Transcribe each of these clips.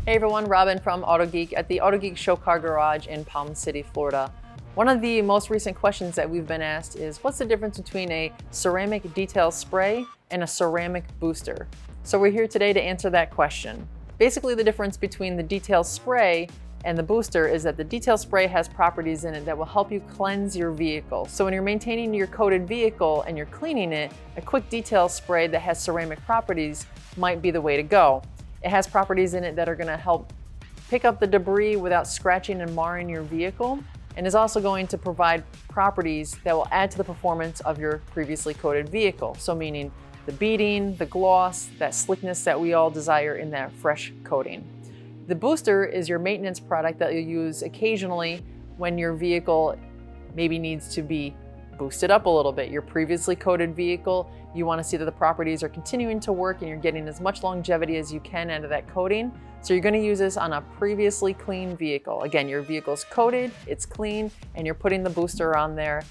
Hey everyone, Robyn from Autogeek at the Autogeek Show Car Garage in Palm City, Florida. One of the most recent questions that we've been asked is, what's the difference between a ceramic detail spray and a ceramic booster? So we're here today to answer that question. Basically, the difference between the detail spray and the booster is that the detail spray has properties in it that will help you cleanse your vehicle. So when you're maintaining your coated vehicle and you're cleaning it, a quick detail spray that has ceramic properties might be the way to go. It has properties in it that are going to help pick up the debris without scratching and marring your vehicle, and is also going to provide properties that will add to the performance of your previously coated vehicle. So meaning the beading, the gloss, that slickness that we all desire in that fresh coating. The booster is your maintenance product that you'll use occasionally when your vehicle maybe needs to be boosted up a little bit. Your previously coated vehicle, you want to see that the properties are continuing to work and you're getting as much longevity as you can out of that coating. So you're going to use this on a previously clean vehicle. Again, your vehicle's coated, it's clean, and you're putting the booster on there.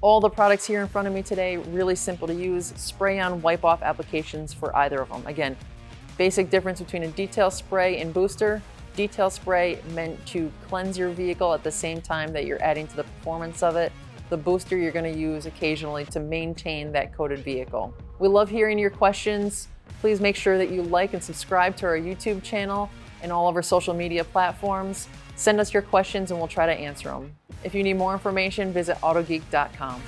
All the products here in front of me today, really simple to use, spray-on, wipe-off applications for either of them. Again, basic difference between a detail spray and booster. Detail spray meant to cleanse your vehicle at the same time that you're adding to the performance of it. The booster you're going to use occasionally to maintain that coated vehicle. We love hearing your questions. Please make sure that you like and subscribe to our YouTube channel and all of our social media platforms. Send us your questions and we'll try to answer them. If you need more information, visit autogeek.com.